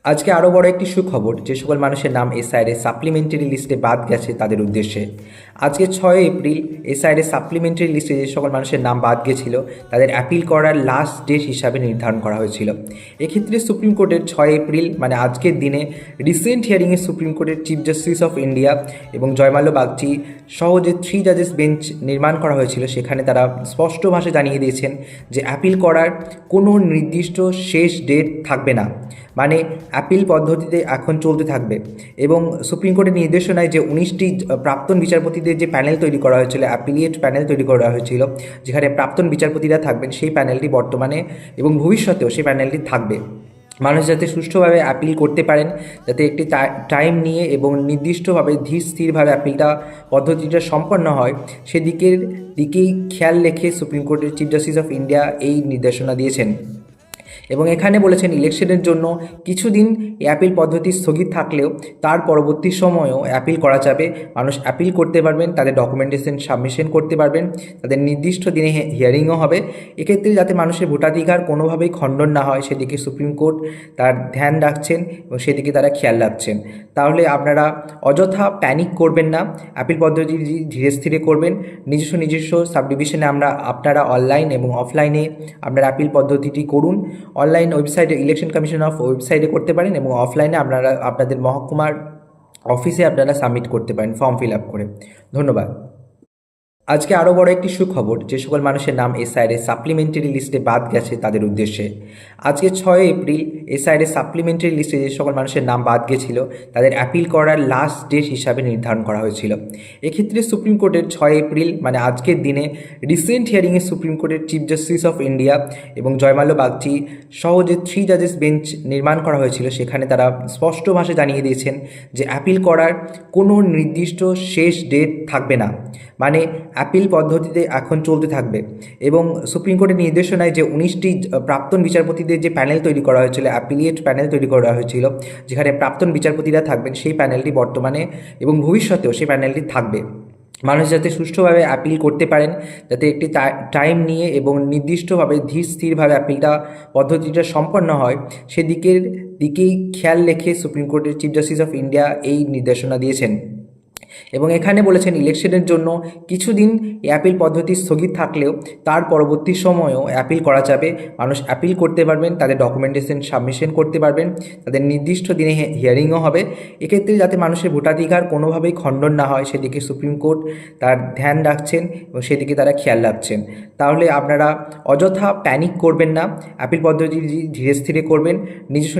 আজকে আরও বড় একটি সুখবর, যে সকল মানুষের নাম এসআইআর সাপ্লিমেন্টারি লিস্টে বাদ গেছে তাদের উদ্দেশ্যে। আজকে 6 এপ্রিল এসআইআর সাপ্লিমেন্টারি লিস্টে যে সকল মানুষের নাম বাদ গেছিল তাদের অ্যাপিল করার লাস্ট ডেট হিসাবে নির্ধারণ করা হয়েছিল। এক্ষেত্রে সুপ্রিম কোর্টের 6 এপ্রিল মানে আজকের দিনে রিসেন্ট হিয়ারিংয়ে সুপ্রিম কোর্টের চিফ জাস্টিস অফ ইন্ডিয়া এবং জয়মাল্য বাগচি সহ যে 3 জাজেস বেঞ্চ নির্মাণ করা হয়েছিল, সেখানে তারা স্পষ্ট ভাষায় জানিয়ে দিয়েছেন যে অ্যাপিল করার কোনো নির্দিষ্ট শেষ ডেট থাকবে না, মানে অ্যাপিল পদ্ধতিতে এখন চলতে থাকবে। এবং সুপ্রিম কোর্টের নির্দেশনায় যে 19টি প্রাক্তন বিচারপতিদের যে প্যানেল তৈরি করা হয়েছিল, অ্যাপিলিয়েট প্যানেল তৈরি করা হয়েছিল, যেখানে প্রাক্তন বিচারপতিরা থাকবেন, সেই প্যানেলটি বর্তমানে এবং ভবিষ্যতেও সেই প্যানেলটি থাকবে। মানুষ যাতে সুষ্ঠুভাবে অ্যাপিল করতে পারেন, যাতে একটি টাইম নিয়ে এবং নির্দিষ্টভাবে ধীর স্থিরভাবে অ্যাপিলটা পদ্ধতিটা সম্পন্ন হয়, দিকেই খেয়াল রেখে সুপ্রিম কোর্টের চিফ জাস্টিস অফ ইন্ডিয়া এই নির্দেশনা দিয়েছেন। এবং এখানে বলেছেন ইলেকশনের জন্য কিছুদিন অ্যাপিল পদ্ধতি স্থগিত থাকলেও তার পরবর্তী সময়েও অ্যাপিল করা যাবে। মানুষ অ্যাপিল করতে পারবেন, তাদের ডকুমেন্টেশন সাবমিশন করতে পারবেন, তাদের নির্দিষ্ট দিনে হিয়ারিংও হবে। এক্ষেত্রে যাতে মানুষের ভোটাধিকার কোনোভাবেই খণ্ডন না হয়, সেদিকে সুপ্রিম কোর্ট তার ধ্যান রাখছেন এবং সেদিকে তারা খেয়াল রাখছেন। তাহলে আপনারা অযথা প্যানিক করবেন না, অ্যাপিল পদ্ধতি ধীরে স্থিরে করবেন। নিজস্ব সাবডিভিশনে আপনারা অনলাইন এবং অফলাইনে আপনারা অ্যাপিল পদ্ধতিটি করুন। অনলাইন ওয়েবসাইটে ইলেকশন কমিশন অফ ওয়েবসাইটে করতে পারেন এবং অফলাইনে আপনারা আপনাদের মহকুমার অফিসে আপনারা সাবমিট করতে পারেন ফর্ম ফিল আপ করে। ধন্যবাদ। আজকে আরও বড় একটি সুখবর, যে সকল মানুষের নাম এসআইআর সাপ্লিমেন্টারি লিস্টে বাদ গেছে তাদের উদ্দেশ্যে। আজকে 6 এপ্রিল এসআইআর সাপ্লিমেন্টারি লিস্টে যে সকল মানুষের নাম বাদ গেছিল তাদের অ্যাপিল করার লাস্ট ডেট হিসাবে নির্ধারণ করা হয়েছিল। এক্ষেত্রে সুপ্রিম কোর্টের 6 এপ্রিল মানে আজকের দিনে রিসেন্ট হিয়ারিংয়ে সুপ্রিম কোর্টের চিফ জাস্টিস অফ ইন্ডিয়া এবং জয়মাল্য বাগচি সহ যে 3 জাজেস বেঞ্চ নির্মাণ করা হয়েছিল, সেখানে তারা স্পষ্ট ভাষায় জানিয়ে দিয়েছেন যে অ্যাপিল করার কোনো নির্দিষ্ট শেষ ডেট থাকবে না, মানে অ্যাপিল পদ্ধতিতে এখন চলতে থাকবে। এবং সুপ্রিম কোর্টের নির্দেশনায় যে 19টি প্রাক্তন বিচারপতিদের যে প্যানেল তৈরি করা হয়েছিল, অ্যাপিলিয়েট প্যানেল তৈরি করা হয়েছিল, যেখানে প্রাক্তন বিচারপতিরা থাকবেন, সেই প্যানেলটি বর্তমানে এবং ভবিষ্যতেও সেই প্যানেলটি থাকবে। মানুষ যাতে সুষ্ঠুভাবে অ্যাপিল করতে পারেন, যাতে একটি টাইম নিয়ে এবং নির্দিষ্টভাবে ধীর স্থিরভাবে অ্যাপিলটা পদ্ধতিটা সম্পন্ন হয়, দিকেই খেয়াল রেখে সুপ্রিম কোর্টের চিফ জাস্টিস অফ ইন্ডিয়া এই নির্দেশনা দিয়েছেন। এবং এখানে বলেছেন ইলেকশনের জন্য কিছুদিন অ্যাপিল পদ্ধতি স্থগিত থাকলেও তার পরবর্তী সময়েও অ্যাপিল করা যাবে। মানুষ অ্যাপিল করতে পারবেন, তাদের ডকুমেন্টেশন সাবমিশন করতে পারবেন, তাদের নির্দিষ্ট দিনে হিয়ারিংও হবে। এক্ষেত্রে যাতে মানুষের ভোটাধিকার কোনোভাবেই খণ্ডন না হয়, সেদিকে সুপ্রিম কোর্ট তার ধ্যান রাখছেন এবং সেদিকে তারা খেয়াল রাখছেন। তাহলে আপনারা অযথা প্যানিক করবেন না, অ্যাপিল পদ্ধতি ধীরে স্থিরে করবেন। নিজস্ব